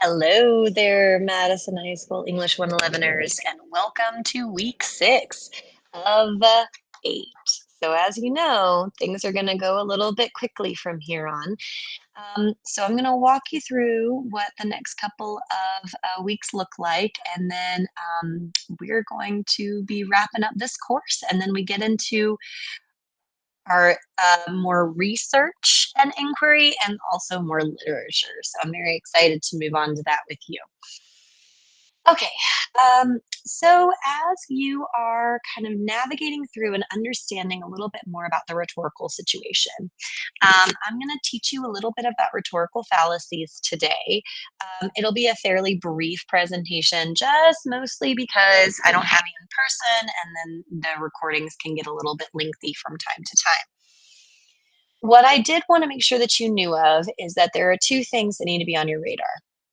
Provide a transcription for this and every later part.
Hello there, Madison High School English 111ers, and welcome to week 6 of 8. So, as you know, things are going to go a little bit quickly from here on. So, I'm going to walk you through what the next couple of weeks look like, and then we're going to be wrapping up this course, and then we get into our more research and inquiry and also more literature. So I'm very excited to move on to that with you. Okay, so as you are kind of navigating through and understanding a little bit more about the rhetorical situation, I'm going to teach you a little bit about rhetorical fallacies today. It'll be a fairly brief presentation, just mostly because I don't have you in person, and then the recordings can get a little bit lengthy from time to time. What I did want to make sure that you knew of is that there are two things that need to be on your radar.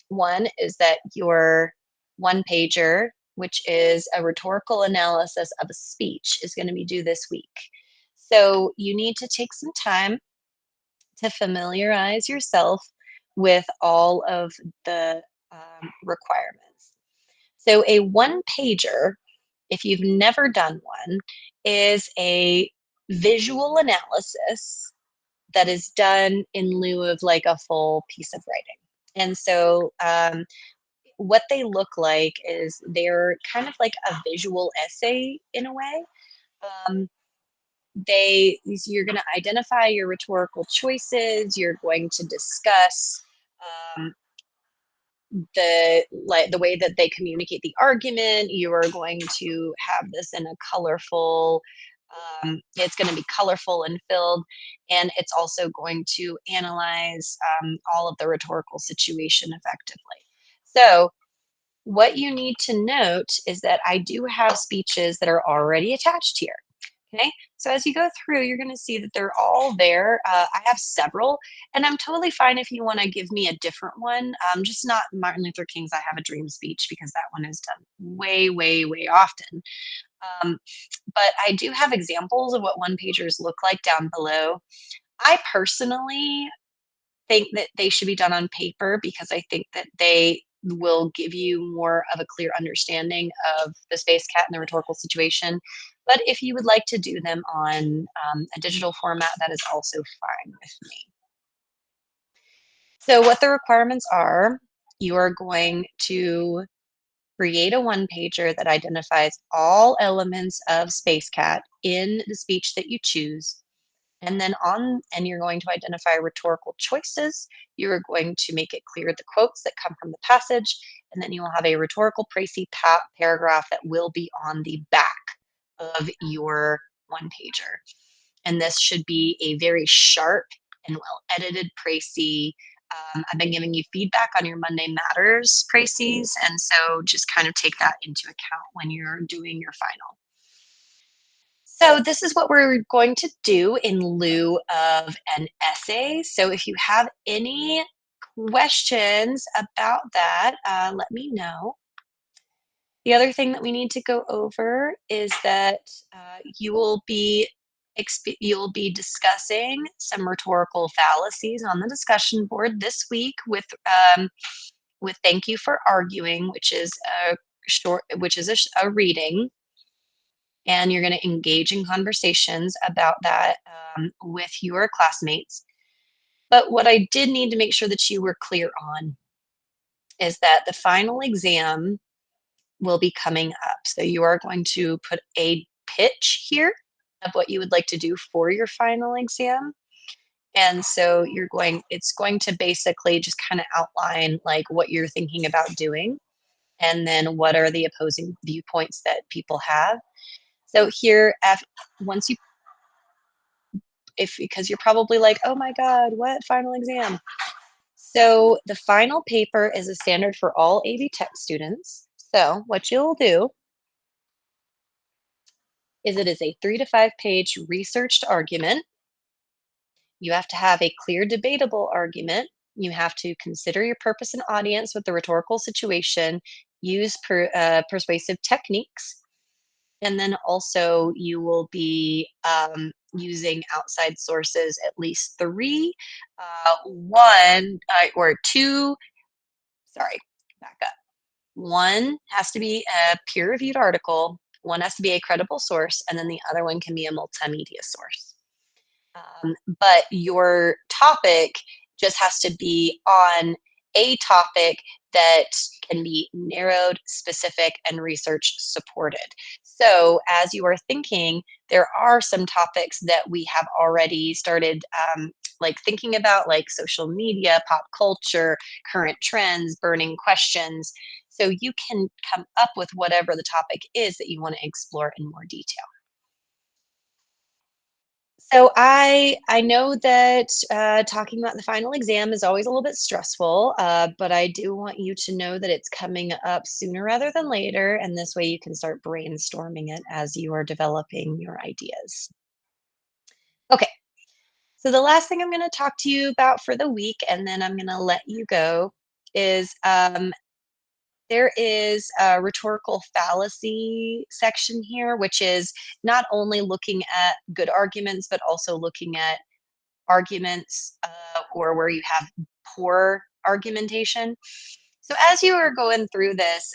One is that your one pager, which is a rhetorical analysis of a speech, is going to be due this week. So you need to take some time to familiarize yourself with all of the requirements. So, a one pager, if you've never done one, is a visual analysis that is done in lieu of like a full piece of writing. And so, what they look like is they're kind of like a visual essay in a way. Um, you're going to identify your rhetorical choices. You're going to discuss um, the way that they communicate the argument. You are going to have this in a colorful, it's going to be colorful and filled, and it's also going to analyze all of the rhetorical situation effectively. So what you need to note is that I do have speeches that are already attached here. Okay, so as you go through, you're going to see that they're all there. I have several, and I'm totally fine if you want to give me a different one. Just not Martin Luther King's I Have a Dream speech, because that one is done way, way, way often. Um, but I do have examples of what one pagers look like down below. I personally think that they should be done on paper because I think that they will give you more of a clear understanding of the space cat and the rhetorical situation. But if you would like to do them on a digital format, that is also fine with me. So, what the requirements are, you are going to create a one pager that identifies all elements of Space Cat in the speech that you choose. And you're going to identify rhetorical choices. You're going to make it clear the quotes that come from the passage, and then you will have a rhetorical précis paragraph that will be on the back of your one pager. And this should be a very sharp and well edited précis. I've been giving you feedback on your Monday Matters précis, and so just kind of take that into account when you're doing your final. So this is what we're going to do in lieu of an essay. So if you have any questions about that, let me know. The other thing that we need to go over is that you'll be discussing some rhetorical fallacies on the discussion board this week with "Thank You for Arguing," which is a reading, and you're going to engage in conversations about that with your classmates. But what I did need to make sure that you were clear on is that the final exam will be coming up. So you are going to put a pitch here of what you would like to do for your final exam. And so it's going to basically just kind of outline like what you're thinking about doing, and then what are the opposing viewpoints that people have. So here, once you if because you're probably like, oh my God, what final exam? So the final paper is a standard for all AV Tech students. So what you'll do is it is a 3 to 5 page researched argument. You have to have a clear debatable argument. You have to consider your purpose and audience with the rhetorical situation, use persuasive techniques, and then also you will be using outside sources, at least three, one or two, sorry, back up. One has to be a peer-reviewed article, one has to be a credible source, and then the other one can be a multimedia source. But your topic just has to be on a topic that can be narrowed, specific, and research supported. So, as you are thinking, there are some topics that we have already started like thinking about, like social media, pop culture, current trends, burning questions. So, you can come up with whatever the topic is that you want to explore in more detail. So I know that talking about the final exam is always a little bit stressful, but I do want you to know that it's coming up sooner rather than later, and this way you can start brainstorming it as you are developing your ideas. Okay, so the last thing I'm going to talk to you about for the week, and then I'm going to let you go, is there is a rhetorical fallacy section here, which is not only looking at good arguments, but also looking at arguments or where you have poor argumentation. So as you are going through this,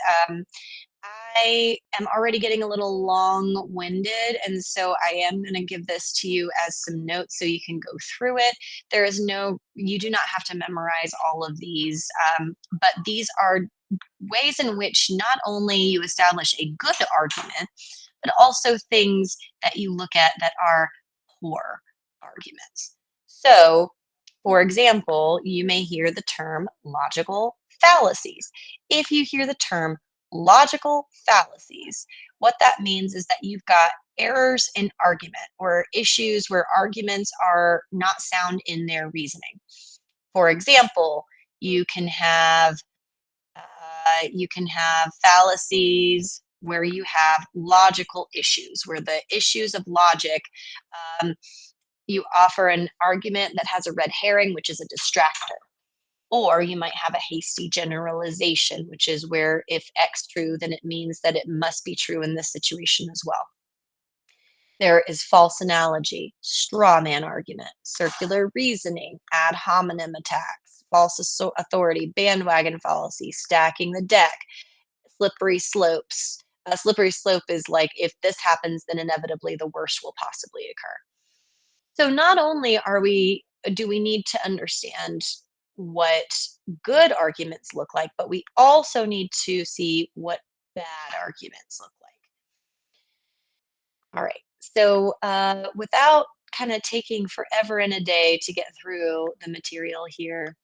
I am already getting a little long winded. And so I am going to give this to you as some notes so you can go through it. There is no, you do not have to memorize all of these, but these are ways in which not only you establish a good argument, but also things that you look at that are poor arguments. So, for example, you may hear the term logical fallacies. If you hear the term logical fallacies, what that means is that you've got errors in argument or issues where arguments are not sound in their reasoning. For example, you can have you can have fallacies where you have logical issues, where the issues of logic, um, you offer an argument that has a red herring, which is a distractor. Or you might have a hasty generalization, which is where if X true, then it means that it must be true in this situation as well. There is false analogy, straw man argument, circular reasoning, ad hominem attacks, false authority, bandwagon fallacy, stacking the deck, slippery slopes. A slippery slope is like if this happens, then inevitably the worst will possibly occur. So not only are we do we need to understand what good arguments look like, but we also need to see what bad arguments look like. All right. So without kind of taking forever and a day to get through the material here,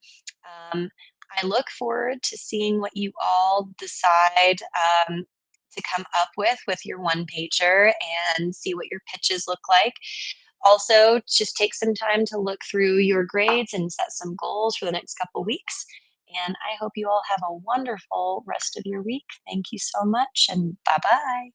um, I look forward to seeing what you all decide to come up with your one pager and see what your pitches look like. Also, just take some time to look through your grades and set some goals for the next couple weeks. And I hope you all have a wonderful rest of your week. Thank you so much, and bye bye.